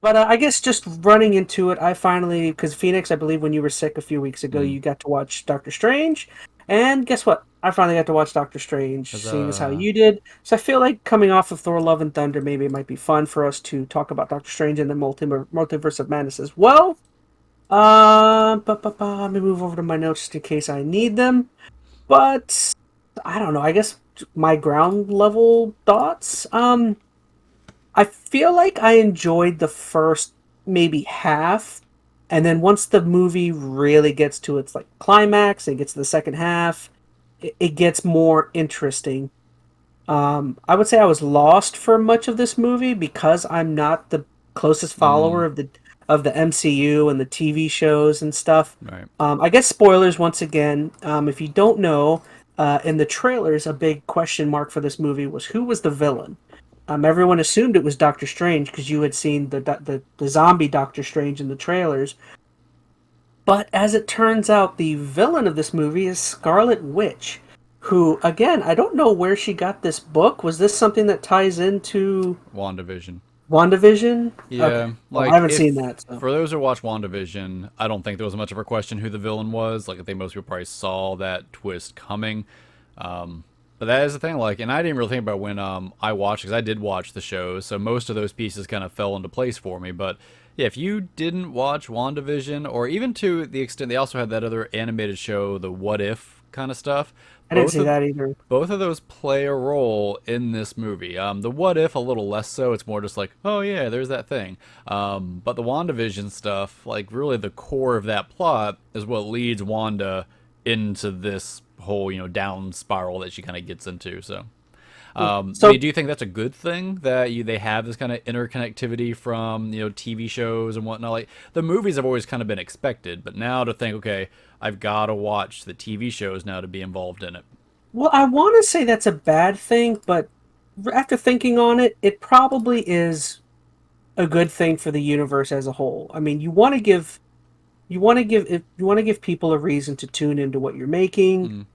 But I guess just running into it, I finally, because Phoenix, I believe when you were sick a few weeks ago, Mm. you got to watch Doctor Strange, and guess what? I finally got to watch Doctor Strange, seeing as how Huzzah. you did. So I feel like coming off of Thor: Love and Thunder, maybe it might be fun for us to talk about Doctor Strange and the Multiverse of Madness as well. Let me move over to my notes just in case I need them. But I don't know. I guess my ground level thoughts. I feel like I enjoyed the first maybe half, and then once the movie really gets to its like climax and gets to the second half, it gets more interesting. I would say I was lost for much of this movie because I'm not the closest Mm. follower of the MCU and the TV shows and stuff. Right. I guess spoilers once again. If you don't know, in the trailers, a big question mark for this movie was who was the villain. Everyone assumed it was Doctor Strange because you had seen the zombie Doctor Strange in the trailers. But as it turns out, the villain of this movie is Scarlet Witch, who, again, I don't know where she got this book. Was this something that ties into WandaVision. WandaVision? Okay. Yeah, Well, I like haven't seen if that, so. for those who watch WandaVision, I don't think there was much of a question who the villain was. Like I think most people probably saw that twist coming. But that is the thing. Like, and I didn't really think about when I watched because I did watch the show, so most of those pieces kind of fell into place for me. But yeah, if you didn't watch WandaVision, or even to the extent they also had that other animated show, the What If kind of stuff, I didn't both see of that either. both of those play a role in this movie. The what if a little less so. It's more just like, oh yeah, there's that thing. But the WandaVision stuff, like really the core of that plot, is what leads Wanda into this whole down spiral that she kind of gets into. So, I mean, So do you think that's a good thing that they have this kind of interconnectivity from TV shows and whatnot? Like the movies have always kind of been expected, but now to think, okay, I've got to watch the TV shows now to be involved in it. well, I want to say that's a bad thing, but after thinking on it, it probably is a good thing for the universe as a whole. I mean, you want to give people a reason to tune into what you're making. Mm.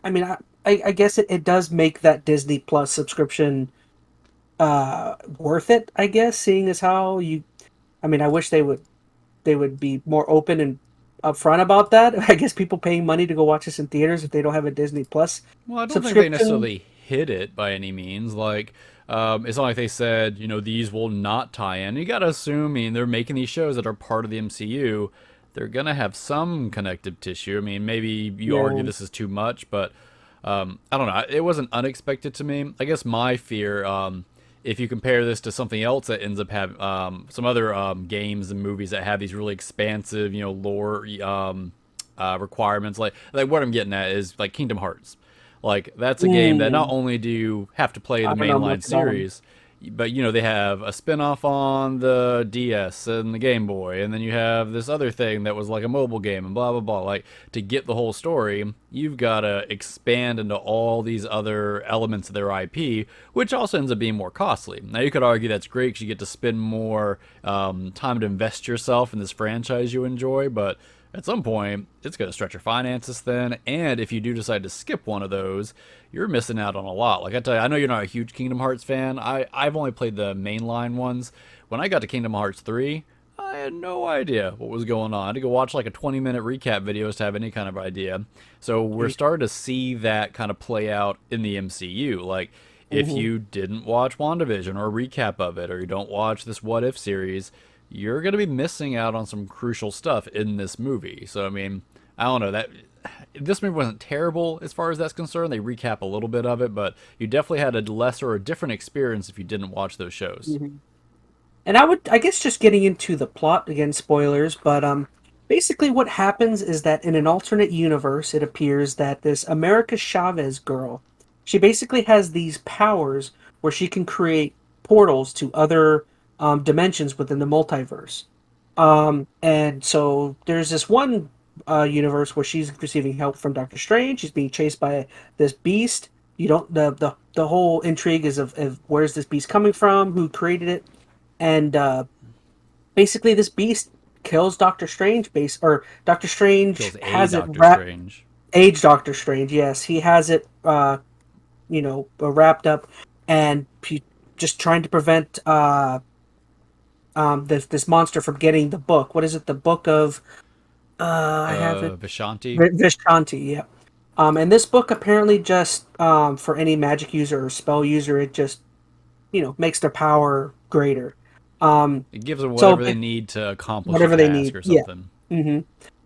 I mean, I guess it does make that Disney Plus subscription worth it, I guess, seeing as how you I mean, I wish they would be more open and upfront about that. I guess people paying money to go watch this in theaters if they don't have a Disney Plus Well, I don't think they subscription. necessarily hid it by any means. Like, it's not like they said, these will not tie in. You gotta assume, I mean, they're making these shows that are part of the MCU. They're gonna have some connective tissue. I mean, maybe you argue Yeah. this is too much, but I don't know. It wasn't unexpected to me. I guess my fear, if you compare this to something else that ends up having some other games and movies that have these really expansive, lore requirements, like what I'm getting at is like Kingdom Hearts. Like that's a game that not Mm, only do you have to play I the don't know mainline much about them. series, but they have a spin-off on the DS and the Game Boy, and then you have this other thing that was like a mobile game and blah blah blah. Like to get the whole story, you've got to expand into all these other elements of their IP, which also ends up being more costly. Now you could argue that's great because you get to spend more time to invest yourself in this franchise you enjoy, but at some point, it's going to stretch your finances thin. And if you do decide to skip one of those, you're missing out on a lot. Like I tell you, I know you're not a huge Kingdom Hearts fan. I've only played the mainline ones. When I got to Kingdom Hearts 3, I had no idea what was going on. I had to go watch like a 20-minute recap videos to have any kind of idea. So we're starting to see that kind of play out in the MCU. Like, if Hmm. you didn't watch WandaVision or a recap of it, or you don't watch this What If series, you're going to be missing out on some crucial stuff in this movie. So, I mean, I don't know. This movie wasn't terrible as far as that's concerned. They recap a little bit of it, but you definitely had a lesser or a different experience if you didn't watch those shows. Hmm. And I guess just getting into the plot again, spoilers, but basically what happens is that in an alternate universe, it appears that this America Chavez girl, she basically has these powers where she can create portals to other dimensions within the multiverse. And so there's this one universe where she's receiving help from Doctor Strange. She's being chased by this beast. You don't the whole intrigue is of where's this beast coming from, who created it, and basically this beast kills Doctor Strange. Or Doctor Strange Kills a has it Doctor wrapped. Strange. Age Doctor Strange, yes, he has it. Wrapped up, and just trying to prevent this monster from getting the book. What is it? The book of I have it. Vishanti. Vishanti. Yeah. And this book apparently just for any magic user or spell user, it just makes their power greater. Um, It gives them so whatever they need to accomplish a whatever they task need, or yeah. something. hmm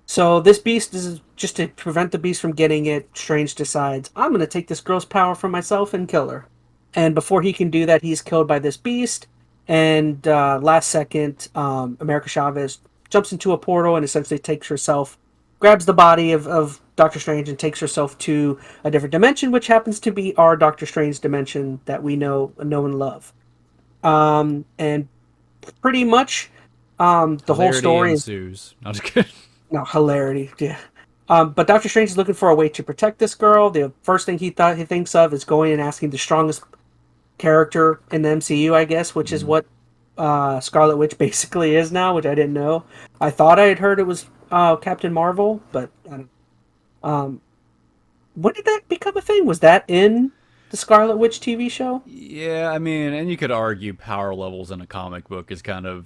So this beast is just to prevent the beast from getting it. Strange decides I'm going to take this girl's power for myself and kill her. And before he can do that, he's killed by this beast. And last second, America Chavez jumps into a portal and essentially takes herself, grabs the body of Doctor Strange and takes herself to a different dimension, which happens to be our Doctor Strange dimension that we know and love. And pretty much, the whole Hilarity story is ensues. Not just kidding. no hilarity. Yeah. But Doctor Strange is looking for a way to protect this girl. The first thing he thinks of is going and asking the strongest character in the MCU, I guess, which is Mm. what Scarlet Witch basically is now, which I didn't know. I thought I had heard it was Captain Marvel, but I don't. Um, when did that become a thing? Was that in the Scarlet Witch TV show? Yeah, I mean, and you could argue power levels in a comic book is kind of,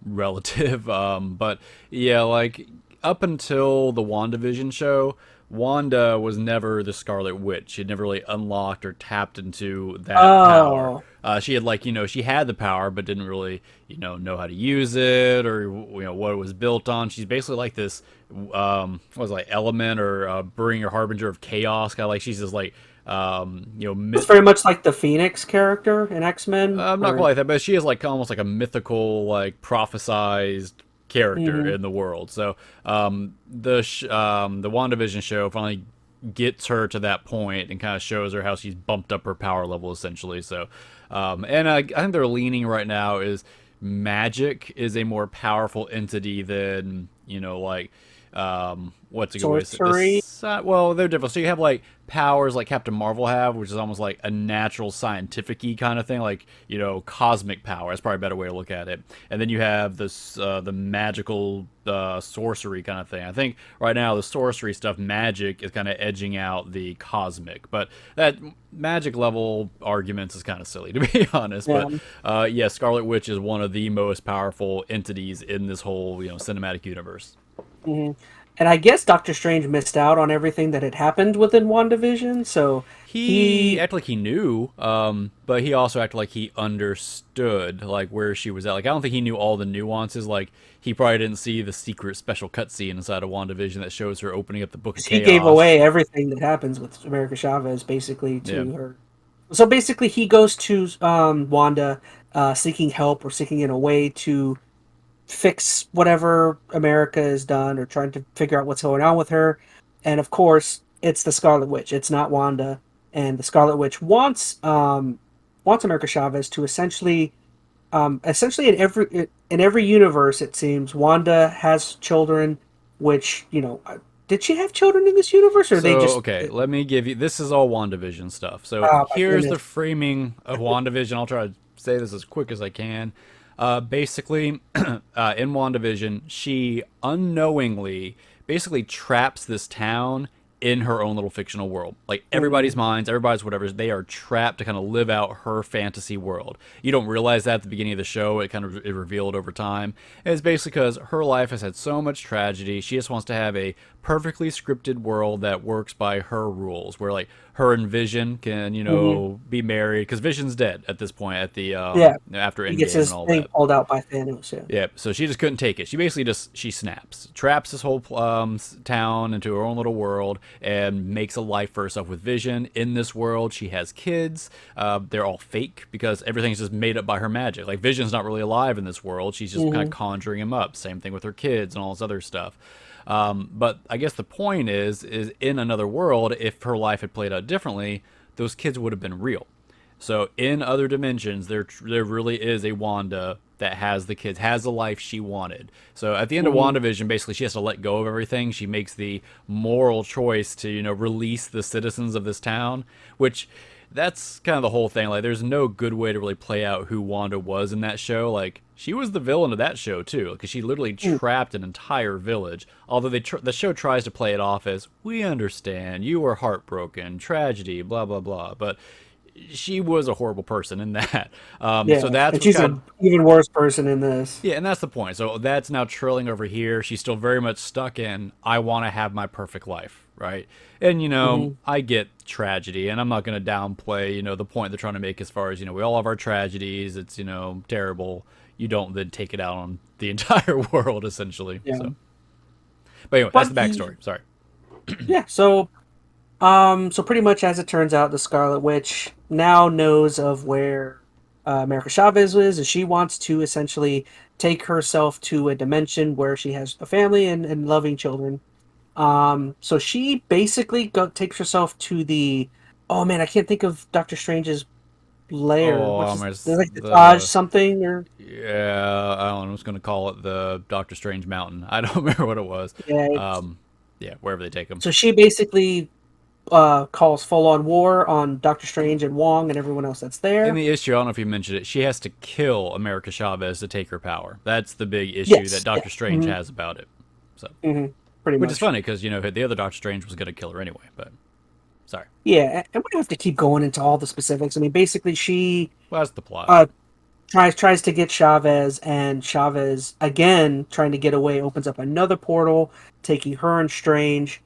relative. But yeah, like up until the WandaVision show, Wanda was never the Scarlet Witch. She had never really unlocked or tapped into that power. Oh, She had she had the power, but didn't really, know how to use it or what it was built on. She's basically like this, what was it, like element or bringer, harbinger of chaos. Kind of like she's just like, it's very much like the Phoenix character in X-Men, not quite where like that, but she is like almost like a mythical, like prophesized character Mhm. in the world. So the WandaVision show finally gets her to that point and kind of shows her how she's bumped up her power level essentially. So, and I think they're leaning right now is magic is a more powerful entity than what's a good way to say sorcery. this? Well, they're different. So you have like powers like Captain Marvel have, which is almost like a natural scientific-y kind of thing, like cosmic power. That's probably a better way to look at it. And then you have this the magical sorcery kind of thing. I think right now the sorcery stuff, magic, is kind of edging out the cosmic, but that magic level arguments is kind of silly to be honest. Yeah. But yeah, Scarlet Witch is one of the most powerful entities in this whole cinematic universe. hmm And I guess Doctor Strange missed out on everything that had happened within WandaVision, so He he acted like he knew, but he also acted like he understood like where she was at. Like I don't think he knew all the nuances. Like he probably didn't see the secret special cutscene inside of WandaVision that shows her opening up the Book of he gave Chaos. away everything that happens with America Chavez basically Yeah. to her. So basically, he goes to Wanda, seeking help or seeking in a way to fix whatever America has done or trying to figure out what's going on with her. And of course, it's the Scarlet Witch. It's not Wanda. And the Scarlet Witch wants America Chavez to essentially in every universe it seems Wanda has children, which did she have children in this universe or are they So, just okay, let me give you this is all WandaVision stuff. So, oh my here's the goodness. framing of WandaVision. I'll try to say this as quick as I can. Basically, in WandaVision, she unknowingly basically traps this town in her own little fictional world. Like everybody's Mhm. minds, everybody's whatever, they are trapped to kind of live out her fantasy world. You don't realize that at the beginning of the show. It kind of is revealed over time. And it's basically because her life has had so much tragedy. She just wants to have a perfectly scripted world that works by her rules, where like her and Vision can, Mhm. be married because Vision's dead at this point at the Yeah, after he gets Endgame and his all thing that. pulled out by Thanos. Yeah. Yeah, so she just couldn't take it. She basically she snaps, traps this whole town into her own little world, and makes a life for herself with Vision. In this world, she has kids. They're all fake because everything's just made up by her magic. Like Vision's not really alive in this world. She's just kind of hmm conjuring him up. Same thing with her kids and all this other stuff. But I guess the point is in another world, if her life had played out differently, those kids would have been real. So in other dimensions, there really is a Wanda that has the kids, has the life she wanted. So at the end of hmm WandaVision, basically she has to let go of everything. She makes the moral choice to release the citizens of this town, which that's kind of the whole thing. Like there's no good way to really play out who Wanda was in that show. Like she was the villain of that show too, because she literally trapped an entire village. Although the show tries to play it off as we understand you were heartbroken, tragedy, blah blah blah, but she was a horrible person in that. So Yeah, that's and what's she's got. an even worse person in this. Yeah, and that's the point. So that's now trilling over here. She's still very much stuck in, I want to have my perfect life, right? And, Hmm. I get tragedy, and I'm not going to downplay, the point they're trying to make as far as, we all have our tragedies. It's, terrible. You don't then take it out on the entire world, essentially. Yeah, So, but anyway, that's but the backstory. Sorry. yeah. So pretty much as it turns out, the Scarlet Witch now knows of where America Chavez is, and she wants to essentially take herself to a dimension where she has a family and loving children. So she basically takes herself to the. Oh man, I can't think of Doctor Strange's lair. Oh, What's his, it's there's like the Taj the something or yeah. I don't know. I was going to call it the Dr.Strange Mountain. I don't remember what it was. yeah. Yeah, wherever they take them. So she basically calls full on war on Doctor Strange and Wong and everyone else that's In there. the issue, I don't know if you mentioned it, she has to kill America Chavez to take her power. That's the big issue that Yes, yeah, Doctor Strange hmm has about it. So, hmm pretty which is much. funny because the other Doctor Strange was going to kill her anyway. But sorry, Yeah, and we don't have to keep going into all the specifics. I mean, basically, she well, that's the plot. uh, tries to get Chavez, and Chavez again trying to get away opens up another portal, taking her and Strange.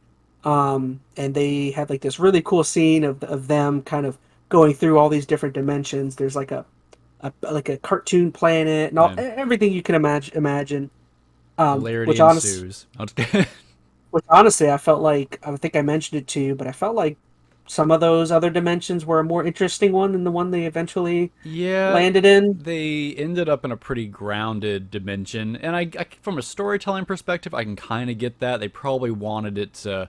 And they have like this really cool scene of them kind of going through all these different dimensions. There's like a cartoon planet and all Yeah. everything you can imagine. Hilarity Which honest ensues. I'm just kidding. Which honestly, I felt like I think I mentioned it to you, but I felt like some of those other dimensions were a more interesting one than the one they eventually Yeah, landed in. they ended up in a pretty grounded dimension, and from a storytelling perspective, I can kind of get that. They probably wanted it to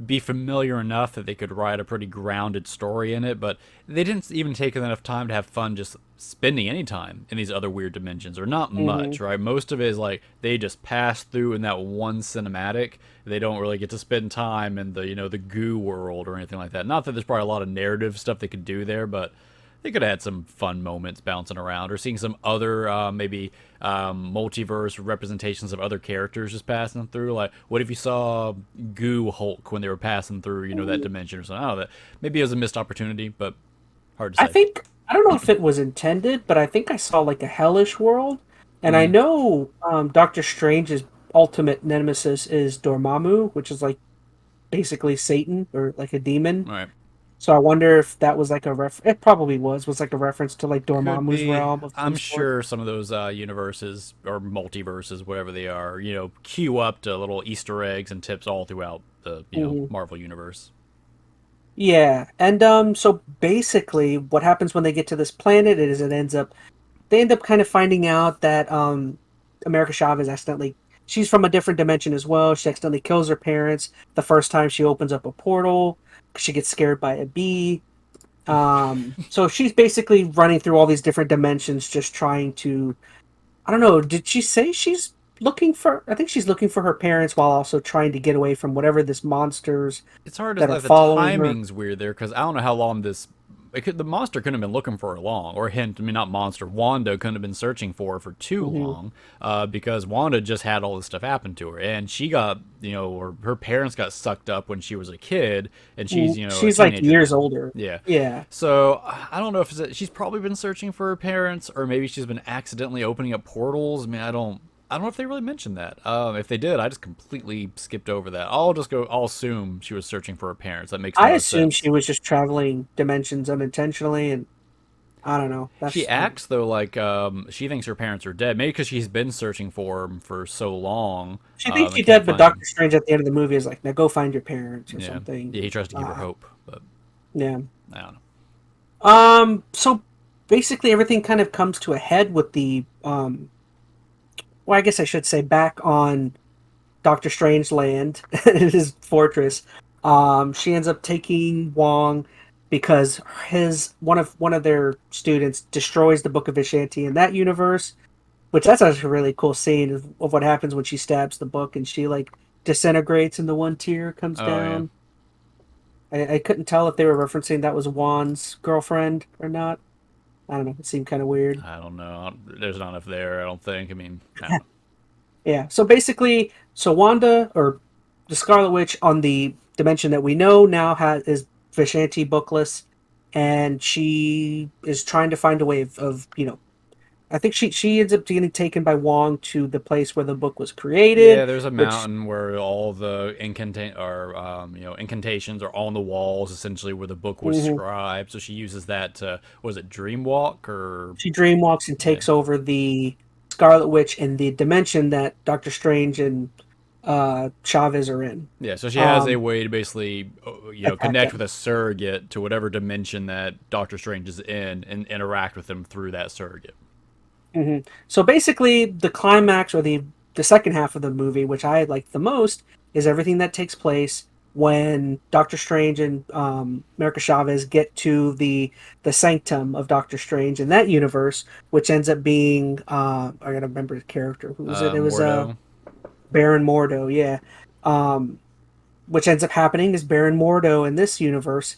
be familiar enough that they could write a pretty grounded story in it, but they didn't even take enough time to have fun just spending any time in these other weird dimensions, or not Hmm. much, right? Most of it is like they just pass through in that one cinematic. They don't really get to spend time in the goo world or anything like that. Not that there's probably a lot of narrative stuff they could do there, but they could have had some fun moments bouncing around or seeing some other maybe multiverse representations of other characters just passing through. Like, what if you saw Goo Hulk when they were passing through, that dimension or something? I don't know. That maybe it was a missed opportunity, but hard to I say. think I don't know if it was intended, but I think I saw like a hellish world, and I Mm, know Doctor Strange's ultimate nemesis is Dormammu, which is like basically Satan or like a demon. all right. So I wonder if that was like a It probably was like a reference to like Could Dormammu's be. realm of some I'm sort. sure some of those universes or multiverses, whatever they are, queue up to little Easter eggs and tips all throughout the Hmm. Marvel universe. Yeah, and so basically, what happens when they get to this planet is they end up kind of finding out that America Chavez accidentally she's from a different dimension as well. She accidentally kills her parents the first time she opens up a portal. She gets scared by a bee. So she's basically running through all these different dimensions, just trying to. I don't know. Did she say she's looking for? I think she's looking for her parents while also trying to get away from whatever this monsters It's hard to that are like the following her. timing's weird there because I don't know how long the monster couldn't have been looking for her long, or hint, I mean not monster, Wanda couldn't have been searching for her for too Hmm. long, because Wanda just had all this stuff happen to her, and she got her parents got sucked up when she was a kid, and she's a She's like teenager years then. older. Yeah, Yeah. so I don't know if she's probably been searching for her parents, or maybe she's been accidentally opening up portals. I mean, I don't know if they really mentioned that. If they did, I just completely skipped over that. I'll assume she was searching for her parents. That makes the I most assume sense. she was just traveling dimensions unintentionally, and I don't know. She acts though like she thinks her parents are dead. Maybe because she's been searching for them for so long She thinks and she's can't dead, but find them. Doctor Strange at the end of the movie is like, "Now go find your parents" or Yeah, something. yeah. He tries to give her Uh, hope, but yeah. I don't know. So basically, everything kind of comes to a head with the Well, I guess I should say back on Doctor Strange land, his fortress. She ends up taking Wong because his one of their students destroys the Book of Vishanti in that universe, which that's actually a really cool scene of what happens when she stabs the book and she like disintegrates and the one tear comes Oh yeah, down. I couldn't tell if they were referencing that was Juan's girlfriend or not. I don't know. It seemed kind of weird. I don't know. There's not enough there. I don't think. I mean, I don't know. Yeah. So basically, so Wanda or the Scarlet Witch on the dimension that we know now has is Vishanti bookless, and she is trying to find a way of I think she ends up getting taken by Wong to the place where the book was Yeah, created, there's a which mountain where all the incantations are on the walls, essentially where the book was mhm, scribed. So she uses that to, was it dreamwalk or she dreamwalks and yeah, takes over the Scarlet Witch in the dimension that Doctor Strange and Chavez are in. yeah. So she has a Um, way to basically Attack connect with them. a surrogate to whatever dimension that Doctor Strange is in and interact with them through that surrogate. So basically, the climax or the second half of the movie, which I like the most, is everything that takes place when Doctor Strange and America Chavez get to the sanctum of Doctor Strange in that universe, which ends up being I gotta remember the character. Who was it? It was Mordo. Baron Mordo. Yeah. Um, which ends up happening is Baron Mordo in this universe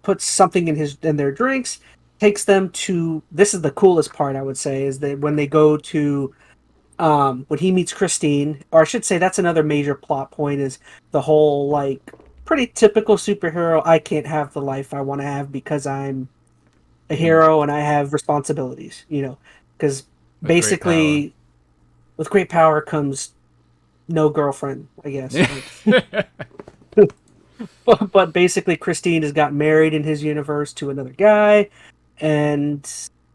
puts something in their drinks, takes them to. This is the coolest part I would say is that when they go to when he meets Christine, or I should say that's another major plot point is the whole like pretty typical superhero. I can't have the life I want to have because I'm a Mm, hero and I have responsibilities. Because with great power. basically with great power comes no girlfriend. I guess like. But basically, Christine has got married in his universe to another guy, and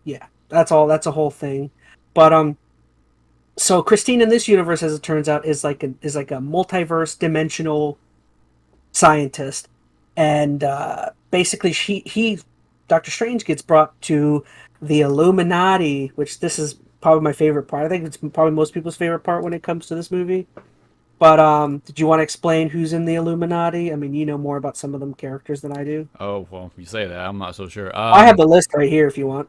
yeah, that's all. That's a whole thing. But so Christine in this universe, as it turns out, is like a multiverse dimensional scientist, and basically, Doctor Strange gets brought to the Illuminati, which this is probably my favorite part. I think it's probably most people's favorite part when it comes to this movie. But did you want to explain who's in the Illuminati? I mean, you know more about some of them characters than I do. Oh well, you say that. I'm not so sure. I have the list right here if you want.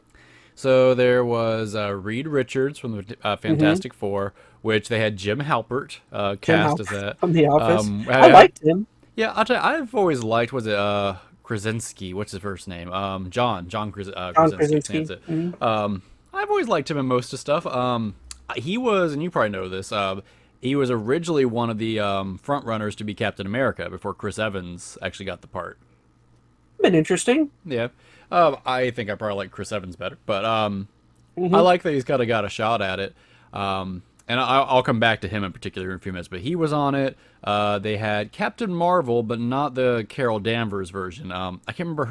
So there was Reed Richards from the Mm-hmm. Fantastic Four, which they had Jim Halpert Jim cast as Halpert that. from The Office. I Yeah, liked him. yeah, I'll tell you, I've always liked, was it Krasinski? What's his first name? John Krasinski. I think Krasinski. that's Mm-hmm. it. I've always liked him in most of stuff. He was, and you probably know this. He was originally one of the front runners to be Captain America before Chris Evans actually got the part. Been interesting. Yeah. I think I probably like Chris Evans better, but I Mm-hmm. like that he's kind of got a shot at it. And I'll come back to him in particular in a few minutes, but he was on it. They had Captain Marvel, but not the Carol Danvers version. I can't remember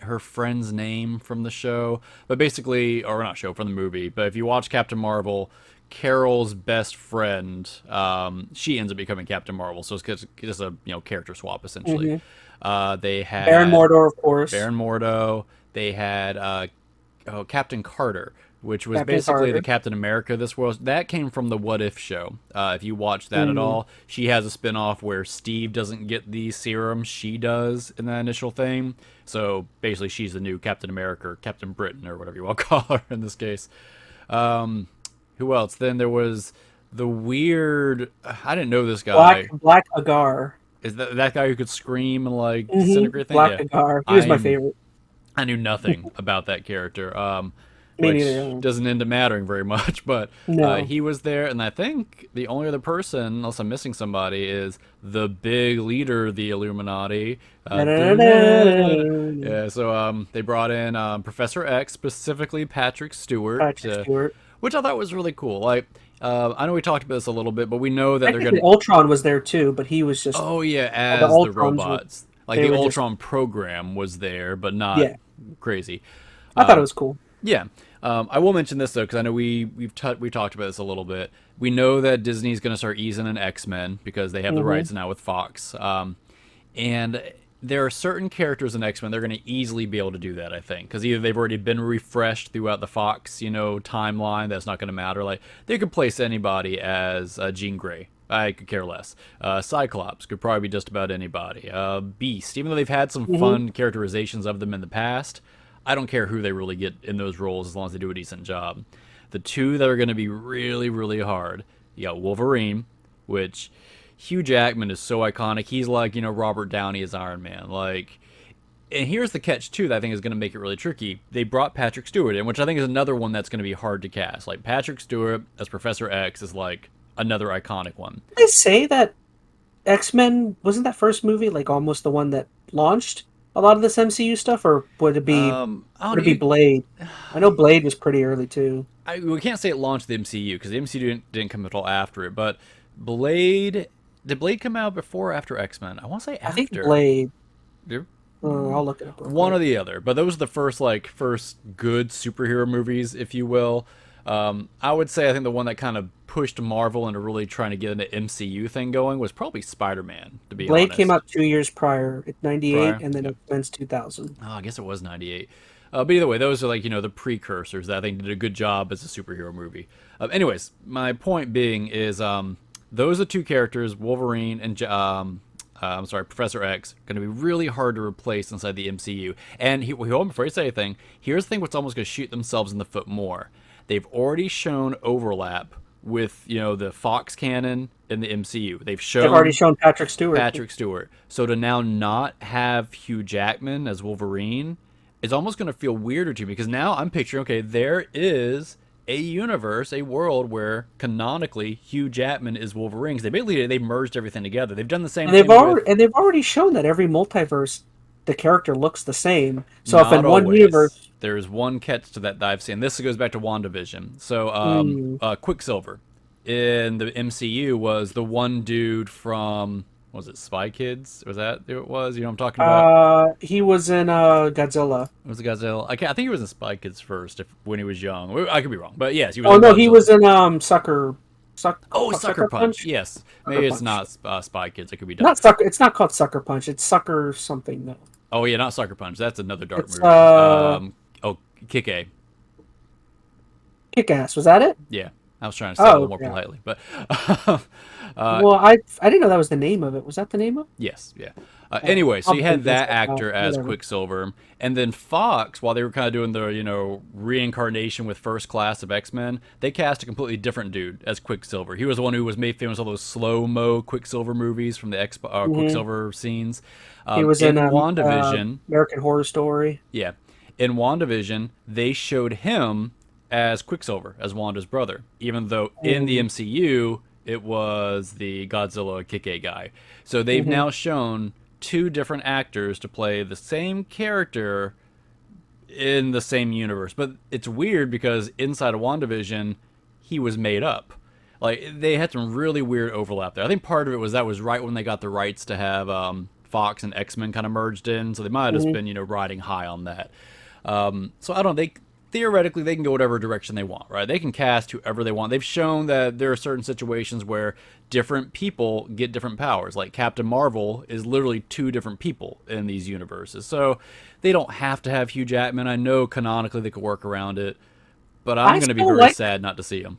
her friend's name from the show, but basically, or not show, from the movie. But if you watch Captain Marvel, Carol's best friend, she ends up becoming Captain Marvel, so it's just a character swap essentially. Mm-hmm. They Baron had Mordor, of course. Baron Mordo. They had Captain Carter, which was Captain basically the Carter. Captain America of this world. That came from the What If show. If you watch that at Mm. all, she has a spinoff where Steve doesn't get the serum, she does in that initial thing. So basically, she's the new Captain America, or Captain Britain, or whatever you want to call her in this case. Um, who else? Then there was the weird. I didn't know this guy. Black Agar. Is that guy who could scream and like Mm-hmm. disintegrate things? Black Yeah, Agar. He was my I'm favorite. I knew nothing about that character, Me which neither. doesn't end up mattering very much. But No. he was there, and I think the only other person, unless I'm missing somebody, is the big leader of the Illuminati. Da-da-da-da. Yeah, so they brought in Professor X, specifically Patrick Stewart, Patrick Stewart. which I thought was really cool. Like, I know we talked about this a little bit, but we know that they're Technically, gonna. Ultron was there too, but he was just Oh yeah, the as the Ultrons were robots, like they the were just Ultron program was there, but not yeah. crazy. I thought it was cool. Yeah. I will mention this though because I know we talked about this a little bit. We know that Disney's going to start easing in X-Men because they have the Mm-hmm. rights now with Fox. And there are certain characters in X-Men they're going to easily be able to do that. I think because either they've already been refreshed throughout the Fox timeline. That's not going to matter. Like they could place anybody as Jean Grey. I could care less. Cyclops could probably be just about anybody. Beast, even though they've had some Mm-hmm. fun characterizations of them in the past, I don't care who they really get in those roles as long as they do a decent job. The two that are going to be really, really hard, you got Wolverine, which Hugh Jackman is so iconic. He's like, Robert Downey as Iron Man. Like, and here's the catch, too, that I think is going to make it really tricky. They brought Patrick Stewart in, which I think is another one that's going to be hard to cast. Like, Patrick Stewart as Professor X is like another iconic one. Did they say that X Men wasn't that first movie like almost the one that launched? a lot of this MCU stuff, or I don't would know. it be Blade? I know Blade was pretty early too. We can't say it launched the MCU because the MCU didn't come until after it. But Blade, did Blade come out before or after X Men? I want to say I think after. Blade. They're I'll look it up real one quick. or the other. But those were the first good superhero movies, if you will. I would say I think the one that kind of pushed Marvel into really trying to get an MCU thing going was probably Spider Man, to be Blade came honest. out 2 years prior, at 98, Prior, and then yeah. X Men's 2000. Oh, I guess it was '98. But either way, those are like the precursors that I think did a good job as a superhero movie. Anyways, my point being is those are two characters, Wolverine and I'm sorry, Professor X, going to be really hard to replace inside the MCU. And before you say anything, here's the thing: what's almost going to shoot themselves in the foot more. They've already shown overlap with the Fox canon in the MCU. They've They've already shown shown Patrick Stewart. Patrick Stewart. So to now not have Hugh Jackman as Wolverine is almost going to feel weirder to me because now I'm picturing, okay, there is a universe, a world where canonically Hugh Jackman is Wolverine. 'Cause they merged everything together. They've done the same And they've thing with already and they've already shown that every multiverse, the character looks the same. So if not in one always. universe, There's one catch to that I've seen. This goes back to WandaVision. So mm, Quicksilver in the MCU was the one dude from was it Spy Kids? Was that who it was? You know what I'm talking about? he was in Godzilla. Was the Godzilla? I think he was in Spy Kids first, when he was young. I could be wrong, but yes, he was Oh in no, he was Godzilla. in Oh, Sucker Sucker Punch. Punch. Yes, Sucker maybe it's Punch. not Spy Kids. I could be done. Not Sucker. It's not called Sucker Punch. It's Sucker something though. Oh yeah, not Sucker Punch. That's another dark It's movie. Oh, Kick A. Kick Ass. Was that it? Yeah, I was trying to say it a little Oh more yeah. politely, but Well, I didn't know that was the name of it. Was that the name of it? yes, yeah. Oh, Anyway, so I'll you bleep had this that out. actor as Whatever. Quicksilver, and then Fox, while they were kind of doing the reincarnation with First Class of X Men, they cast a completely different dude as Quicksilver. He was the one who was made famous all those slow mo Quicksilver movies from the Hmm. Quicksilver scenes. He was in In WandaVision, American Horror Story. yeah, in WandaVision, they showed him as Quicksilver, as Wanda's brother, even though in the Mm-hmm. MCU it was the Godzilla Kick-A guy. So they've Mm-hmm. now shown two different actors to play the same character in the same universe. But it's weird because inside of WandaVision, he was made up. Like they had some really weird overlap there. I think part of it was that was right when they got the rights to have Fox and X Men kind of merged in, so they might have just been riding high on that. So I don't. They theoretically they can go whatever direction they want, right? They can cast whoever they want. They've shown that there are certain situations where different people get different powers. Like Captain Marvel is literally two different people in these universes. So they don't have to have Hugh Jackman. I know canonically they could work around it, but I'm I going to be still very like. sad not to see him.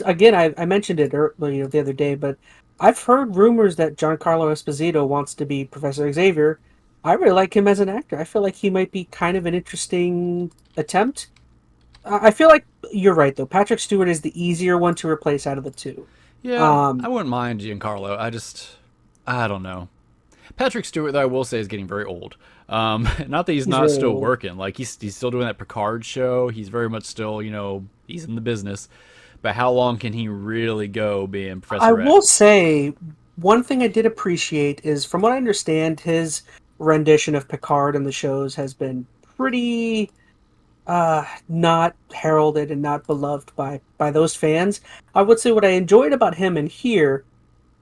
Again, I mentioned it the other day, but I've heard rumors that Giancarlo Esposito wants to be Professor Xavier. I really like him as an actor. I feel like he might be kind of an interesting attempt. I feel like you're right though. Patrick Stewart is the easier one to replace out of the two. Yeah, I Um, wouldn't mind Giancarlo. I don't know. Patrick Stewart, though, I will say, is getting very old. Not that he's he's not really still old. working. Like he's still doing that Picard show. He's very much still, he's in the business. But how long can he really go being I Professor will X? say one thing I did appreciate is, from what I understand, his rendition of Picard in the shows has been pretty not heralded and not beloved by those fans. I would say what I enjoyed about him in here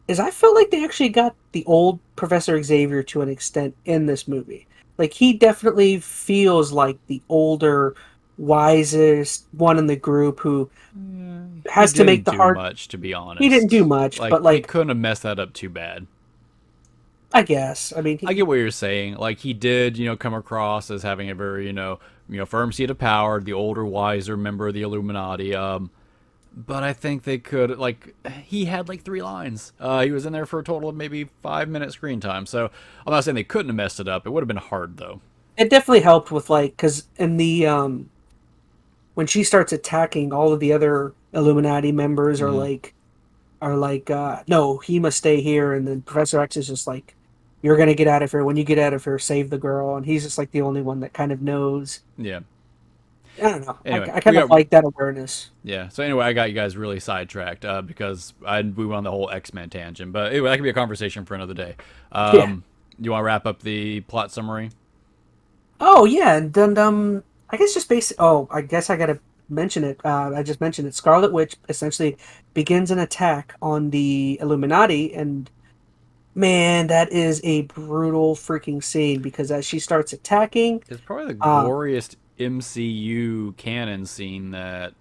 is I felt like they actually got the old Professor Xavier to an extent in this movie. Like he definitely feels like the older, wisest one in the group who He has to make didn't the do hard. much, to be He didn't do honest. much, Like but they like couldn't have messed that up too bad. I guess I mean I get what you're saying. Like he did, come across as having a very, firm seat of power, the older, wiser member of the Illuminati. But I think they could he had like 3 lines. He was in there for a total of maybe 5 minute screen time. So I'm not saying they couldn't have messed it up. It would have been hard though. it definitely helped with like because in the when she starts attacking all of the other Illuminati members Hmm. are like no, he must stay here, and then Professor X is just like, you're gonna get out of here. When you get out of here, save the girl, and he's just like the only one that kind of knows. Yeah. I don't know. Anyway, I we kind of got like that awareness. yeah. So anyway, I got you guys really sidetracked because we went on the whole X Men tangent. But anyway, that could be a conversation for another day. Yeah. Um, You want to wrap up the plot summary? Oh yeah, and then I guess just basic. Oh, I guess I gotta mention it. I just mentioned it. Scarlet Witch essentially begins an attack on the Illuminati, and man, that is a brutal freaking scene because as she starts attacking, It's probably the uh, goriest MCU canon scene that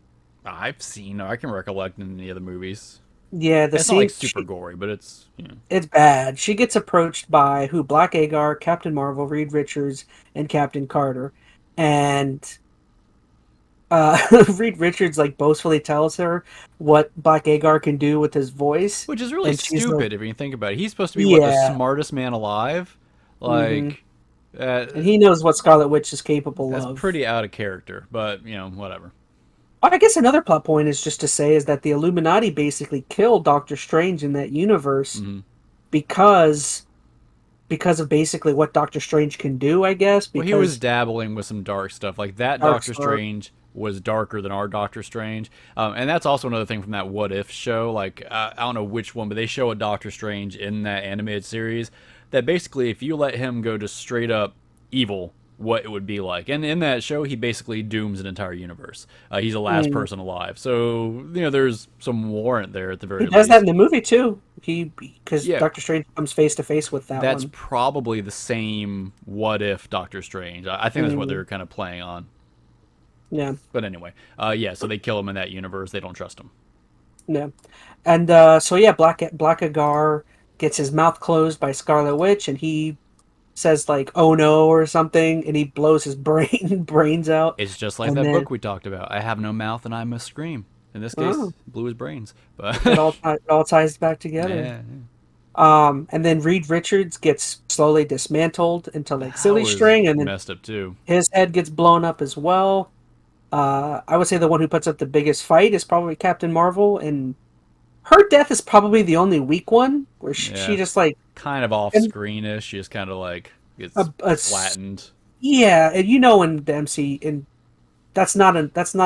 I've seen or I can recollect in any of the movies. yeah, the It's not like scene super gory, but it's it's bad. She gets approached by who? Black Agar, Captain Marvel, Reed Richards, and Captain Carter, and uh, Reed Richards like boastfully tells her what Black Agar can do with his voice, which is really and she's like, stupid if you think about it. He's supposed to be what, the "Yeah." smartest man alive? Hmm. Like And he knows what Scarlet Witch is capable that's of. pretty out of character, but whatever. I guess another plot point is just to say is that the Illuminati basically killed Doctor Strange in that universe Hmm. because because of basically what Doctor Strange can do, I guess, Well, he was because dabbling with some dark stuff. Like that Dark Doctor Star. Strange was darker than our Doctor Strange, and that's also another thing from that What If show. Like I don't know which one, but they show a Doctor Strange in that animated series that basically, if you let him go just straight up evil, what it would be like. And in that show, he basically dooms an entire universe. He's the last Mm. person alive, so there's some warrant there at the He very does that in least. the movie too. He because Yeah, Doctor Strange comes face to face with that that's one. probably the same What If Doctor Strange. I think that's what Mm. they're kind of playing on. Yeah, But anyway, yeah. So they kill him in that universe. They don't trust him. yeah, and so yeah, Black Agar gets his mouth closed by Scarlet Witch, and he says like "oh no" or something, and he blows his brains out, It's just like and that then book we talked about. I have no mouth and I must scream. In this oh, case, blew his brains. it But all ties back together. yeah, And then Reed Richards gets slowly dismantled into like that silly was string, and then messed up too. his head gets blown up as well. I would say the one who puts up the biggest fight is probably Captain Marvel, and her death is probably the only weak one where she Yeah, just like kind of off and screenish. She just kind of like gets a flattened. yeah, and you know in the MC and that's not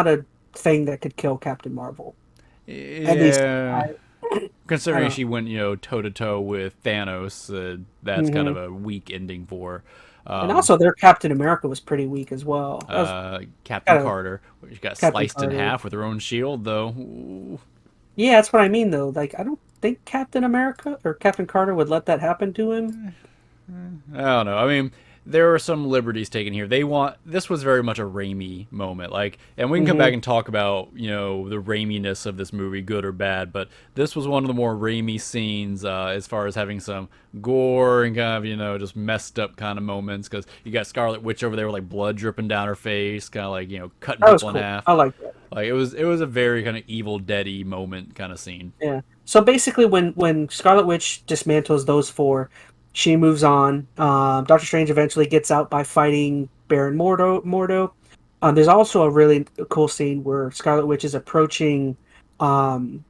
a thing that could kill Captain Marvel. At least Yeah, I considering don't she went toe to toe with Thanos, that's kind know. of a weak ending for her. And also their Captain America was pretty weak as well. That was Captain kind of Carter. She got Captain sliced in Carter. half with her own shield, though. Ooh. Yeah, that's what I mean though. Like I don't think Captain America or Captain Carter would let that happen to him. I don't know. I mean, there are some liberties taken here. This was very much a Raimi moment, like, and we can come back Hmm. and talk about the Raiminess of this movie, good or bad. But this was one of the more Raimi scenes as far as having some gore and kind of just messed up kind of moments because you got Scarlet Witch over there with like blood dripping down her face, kind of like cutting That was people in cool. half. I like that. Like it was a very kind of Evil Dead-y moment kind of scene. Yeah. So basically, when Scarlet Witch dismantles those four, she moves on. Doctor Strange eventually gets out by fighting Baron Mordo. There's also a really cool scene where Scarlet Witch is approaching um,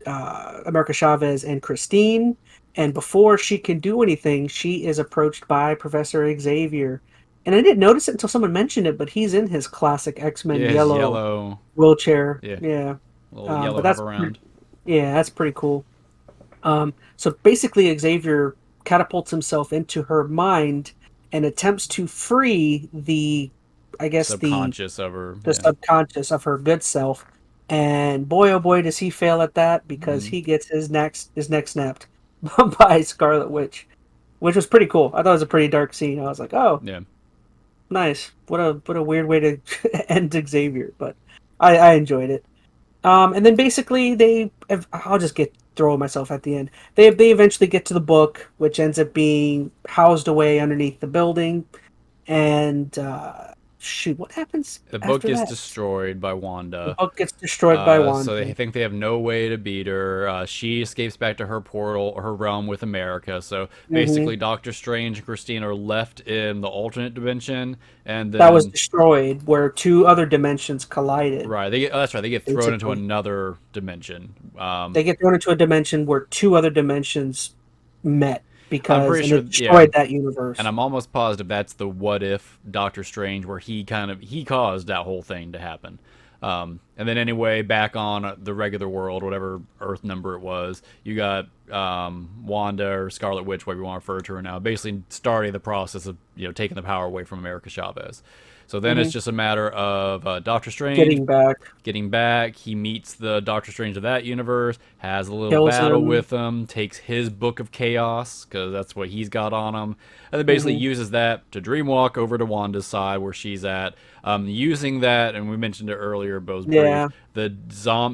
America Chavez and Christine, and before she can do anything, she is approached by Professor Xavier. And I didn't notice it until someone mentioned it, but he's in his classic X-Men Yeah, his yellow yellow, wheelchair. yeah, Yeah. little yellow But hover around. yeah, that's pretty cool. So basically, Xavier catapults himself into her mind and attempts to free I guess Subconscious of her. the Yeah. subconscious of her good self. And boy, oh boy, does he fail at that because Mm, he gets his neck snapped by Scarlet Witch, which was pretty cool. I thought it was a pretty dark scene. I was like, oh, yeah. nice. What a weird way to end Xavier, but I enjoyed it. And then basically I'll just get throw myself at the end. They eventually get to the book, which ends up being housed away underneath the building. And shoot, what happens The book after gets that? destroyed by The Wanda. book gets destroyed by So Wanda. they think they have no way to beat her. She escapes back to her portal or her realm with America. So Hmm. basically, Doctor Strange and Christine are left in the alternate dimension, and That was then destroyed, where two other dimensions collided. right, that's right. They get thrown into Basically, another dimension. they get thrown into a dimension where two other dimensions met I'm pretty and sure, it yeah, destroyed that and universe. I'm almost positive that's the What If Doctor Strange, where he caused that whole thing to happen. And then anyway, back on the regular world, whatever Earth number it was, you got Wanda or Scarlet Witch, whatever you want to refer to her now, basically starting the process of taking the power away from America Chavez. So then it's Hmm. just a matter of Doctor Strange Getting back, getting back. He meets the Doctor Strange of that universe, has a little kills battle him. with him, takes his book of chaos because that's what he's got on him, and then basically Hmm. uses that to dreamwalk over to Wanda's side where she's at. Using that, and we mentioned it earlier, but it was brief. Yeah, The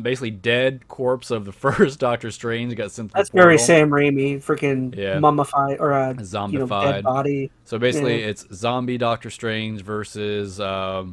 basically dead corpse of the first Doctor Strange got sent to the that's very portal. Sam Raimi, freaking Yeah, mummified or dead zombified. body. So Yeah, basically, it's zombie Doctor Strange versus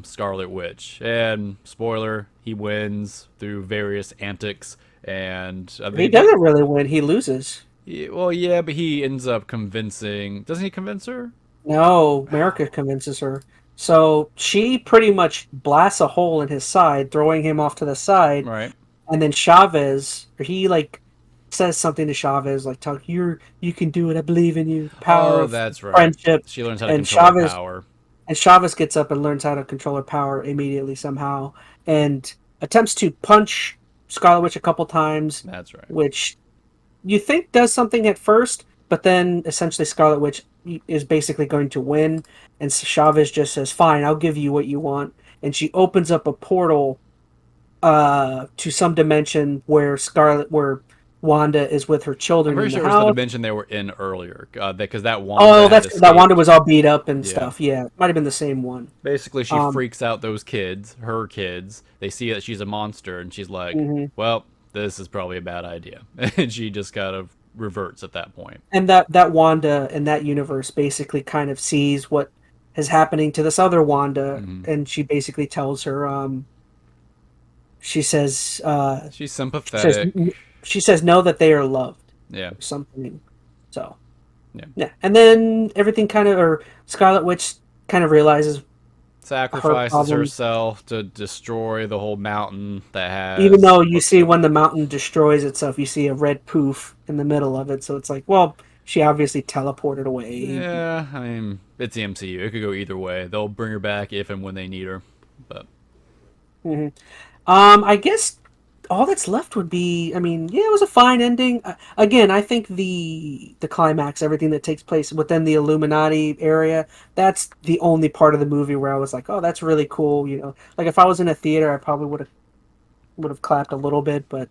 Scarlet Witch. And spoiler, he wins through various antics. And he doesn't really win; he loses. well, yeah, but he ends up convincing. Doesn't he convince her? No, America convinces her. So she pretty much blasts a hole in his side, throwing him off to the side, Right. and then Chavez, or he like says something to Chavez, like "Talk, you can do it. I believe in you. Power Oh, of that's right. friendship." She learns how to And control her Chavez power. and Chavez gets up and learns how to control her power immediately somehow, and attempts to punch Scarlet Witch a couple times, That's right. which you think does something at first, but then essentially Scarlet Witch is basically going to win, and Chavez just says, "Fine, I'll give you what you want," and she opens up a portal to some dimension where Wanda is with her I'm children pretty in the sure it was the house. dimension they were in earlier, because that Wanda Oh, had that Wanda escaped. was all beat up and Yeah. stuff. Yeah, might have been the same one. Basically, she Um, freaks out those kids, her kids. They see that she's a monster, and she's like, mhm. well, this is probably a bad idea. And she just kind of reverts at that point. And that Wanda in that universe basically kind of sees what is happening to this other Wanda, Hmm. and she basically tells her, she says, She's she says, sympathetic. she says, know that they are loved, Yeah. or something. So Yeah. yeah, and then everything kind of, or Scarlet Witch kind of realizes her Sacrifices problems. herself to destroy the whole mountain that Even has though you books see of. when the mountain destroys itself, you see a red poof in the middle of it. So it's like, well, she obviously teleported away. Yeah, I mean, it's the MCU. It could go either way. They'll bring her back if and when they need her. But Hmm. I guess all that's left would be. I mean, yeah, it was a fine ending. Again, I think the climax, everything that takes place within the Illuminati area, that's the only part of the movie where I was like, oh, that's really cool. Like if I was in a theater, I probably would have clapped a little bit, but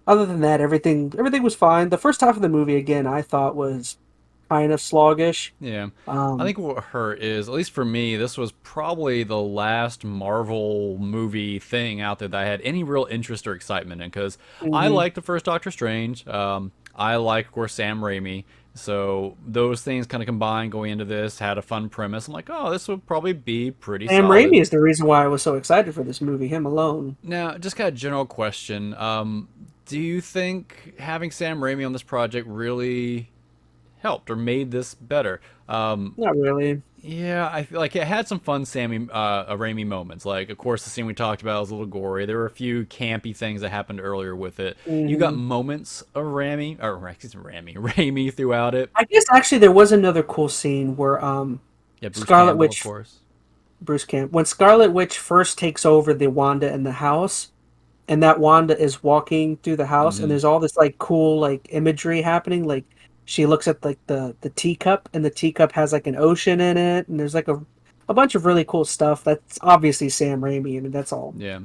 other than that, everything was fine. The first half of the movie, again, I thought was kind of sluggish. yeah, I Um, think what hurt is, at least for me, this was probably the last Marvel movie thing out there that I had any real interest or excitement in. Because I mhm. like the first Doctor Strange. I like, of course, Sam Raimi. So those things kind of combined going into this had a fun premise. I'm like, oh, this would probably be pretty Sam solid. Raimi is the reason why I was so excited for this movie. Him alone. Now, just got a general question. Do you think having Sam Raimi on this project really helped or made this better? Not really. Yeah, I feel like it had some fun Sammy Raimi moments. Like, of course, the scene we talked about was a little gory. There were a few campy things that happened earlier with it. You got Hmm. moments of Raimi throughout it. I guess actually there was another cool scene where Yeah, Bruce Scarlet Campbell, of Witch course. Bruce Camp when Scarlet Witch first takes over the Wanda in the house, and that Wanda is walking through the house, and Hmm. there's all this like cool like imagery happening. Like she looks at like the teacup, and the teacup has like an ocean in it, and there's like a bunch of really cool stuff. That's obviously Sam Raimi. I mean, that's all Yeah.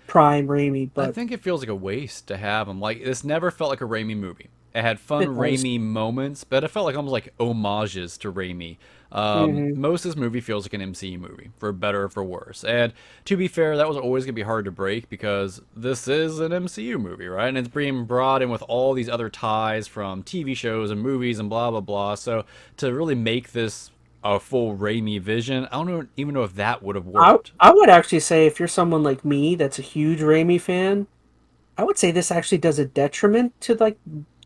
prime Raimi, I but think it feels like a waste to have him. Like, this never felt like a Raimi movie. It had fun it does. Raimi moments, but it felt like almost like homages to Raimi. Hmm. Most of this movie feels like an MCU movie, for better or for worse. And to be fair, that was always going to be hard to break because this is an MCU movie, right? And it's being brought in with all these other ties from TV shows and movies and blah, blah, blah. So to really make this a full Raimi vision, I don't even know if that would have I worked. I would actually say if you're someone like me that's a huge Raimi fan, I would say this actually does a detriment to like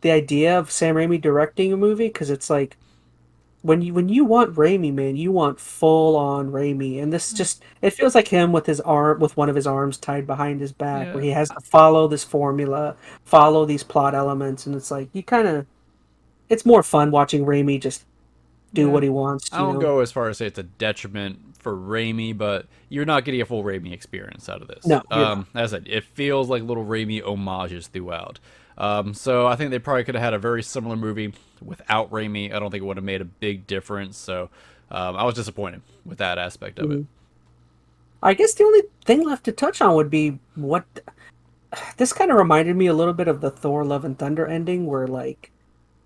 the idea of Sam Raimi directing a movie because it's like when you want Raimi, man, you want full on Raimi, and this just it feels like him with one of his arms tied behind his back, where Yeah, he has to follow this formula, follow these plot elements, and it's like you kind of it's more fun watching Raimi just do Yeah. what he wants. I You don't know? go as far as say it's a detriment for Raimi, but you're not getting a full Raimi experience out of this. No, you're not. As I said, it feels like little Raimi homages throughout. So I think they probably could have had a very similar movie without Raimi. I don't think it would have made a big difference. So I was disappointed with that aspect of it. Mhm. I guess the only thing left to touch on would be what this kind of reminded me a little bit of the Thor: Love and Thunder ending, where like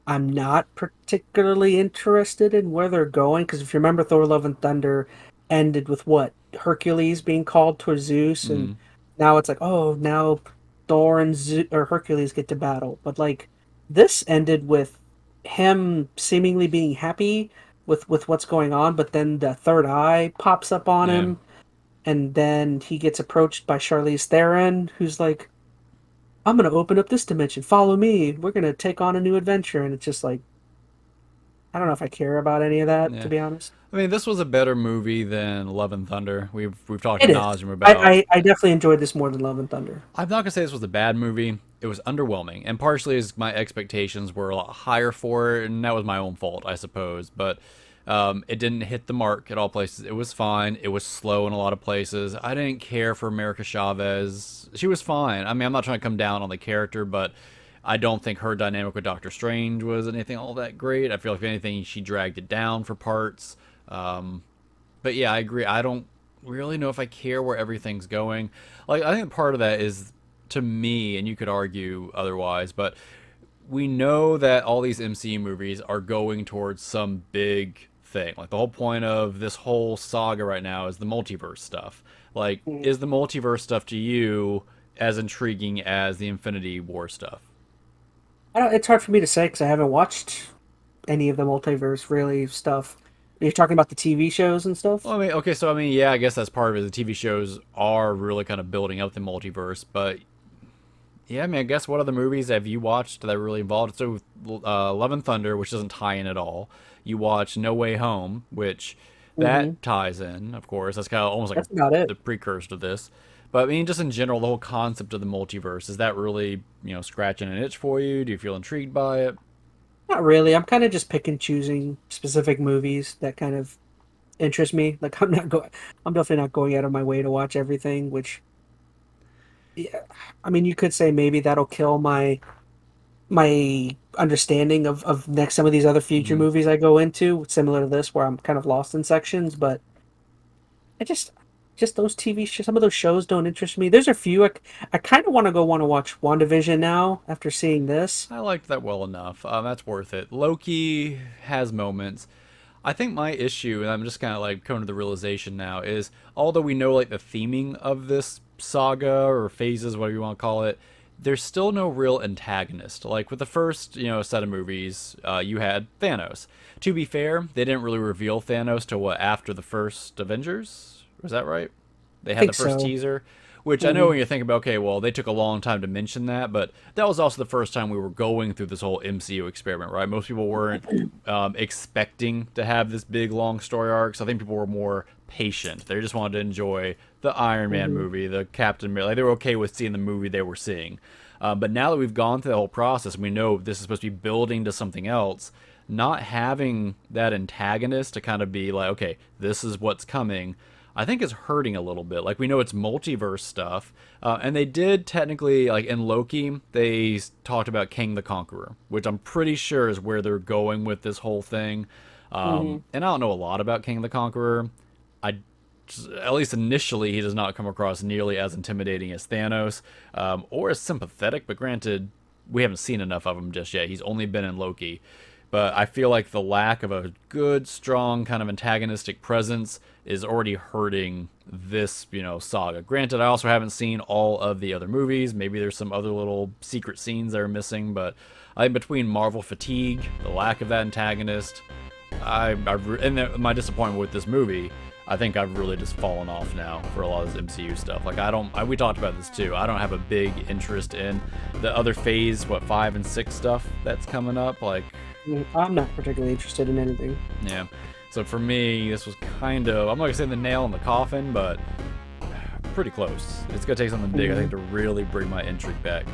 I'm not particularly interested in where they're going because if you remember, Thor: Love and Thunder ended with what Hercules being called to Zeus, and Mm, now it's like, oh, now Thor and or Hercules get to battle. But like this ended with him seemingly being happy with what's going on, but then the third eye pops up on yeah. him, and then he gets approached by Charlize Theron, who's like, I'm gonna open up this dimension. Follow me. We're gonna take on a new adventure. And it's just like I don't know if I care about any of that, to Yeah. be honest. I mean, this was a better movie than Love and Thunder. We've talked It ad is. nauseum about. I definitely enjoyed this more than Love and Thunder. I'm not gonna say this was a bad movie. It was underwhelming, and partially is my expectations were a lot higher for it, and that was my own fault, I suppose. But it didn't hit the mark at all places. It was fine. It was slow in a lot of places. I didn't care for America Chavez. She was fine. I mean, I'm not trying to come down on the character, but I don't think her dynamic with Doctor Strange was anything all that great. I feel like if anything, she dragged it down for parts. But yeah, I agree. I don't really know if I care where everything's going. Like, I think part of that is to me, and you could argue otherwise, but we know that all these MCU movies are going towards some big thing. Like the whole point of this whole saga right now is the multiverse stuff. Like, Mm. is the multiverse stuff to you as intriguing as the Infinity War stuff? I don't, it's hard for me to say because I haven't watched any of the multiverse really stuff. You're talking about the TV shows and stuff. Well, I mean, okay, so I mean, yeah, I guess that's part of it. The TV shows are really kind of building up the multiverse, but yeah, I mean, I guess what other movies have you watched that are really involved? So, Love and Thunder, which doesn't tie in at all. You watch No Way Home, which Hmm. that ties in, of course. That's kind of almost like That's about it. the precursor to this. But I mean, just in general, the whole concept of the multiverse, is that really, scratching an itch for you? Do you feel intrigued by it? Not really. I'm kind of just pick and choosing specific movies that kind of interest me. Like I'm not going. I'm definitely not going out of my way to watch everything. Which, yeah, I mean, you could say maybe that'll kill my understanding of next some of these other future Mm. movies I go into, similar to this, where I'm kind of lost in sections. But I just those TV shows, some of those shows don't interest me. There's a few I kind of want to watch WandaVision now after seeing this. I liked that well enough. That's worth it. Loki has moments. I think my issue, and I'm just kind of like coming to the realization now, is although we know like the theming of this saga or phases, whatever you want to call it, there's still no real antagonist. Like with the first, set of movies, you had Thanos. To be fair, they didn't really reveal Thanos till what after the first Avengers. Was that right? They I had the think first so. teaser, which I know Hmm. when you think about, okay, well, they took a long time to mention that, but that was also the first time we were going through this whole MCU experiment, right? Most people weren't expecting to have this big, long story arc, so I think people were more patient. They just wanted to enjoy the Iron Man Hmm. movie, the Captain America. Like, they were okay with seeing the movie they were seeing. But now that we've gone through the whole process, we know this is supposed to be building to something else. Not having that antagonist to kind of be like, okay, this is what's coming, I think is hurting a little bit. Like we know it's multiverse stuff, and they did technically like in Loki they talked about King the Conqueror, which I'm pretty sure is where they're going with this whole thing. Hmm. And I don't know a lot about King the Conqueror. I at least initially he does not come across nearly as intimidating as Thanos, or as sympathetic. But granted, we haven't seen enough of him just yet. He's only been in Loki. But I feel like the lack of a good, strong kind of antagonistic presence is already hurting this, saga. Granted, I also haven't seen all of the other movies. Maybe there's some other little secret scenes that are missing, but I think between Marvel fatigue, the lack of that antagonist, my disappointment with this movie, I think I've really just fallen off now for a lot of this MCU stuff. Like we talked about this too. I don't have a big interest in the other phase, 5 and 6 stuff that's coming up. Like, I'm not particularly interested in anything. yeah. So for me, this was kind of, I'm not gonna say the nail in the coffin, but pretty close. It's gonna take something big, I think, to really bring my intrigue back.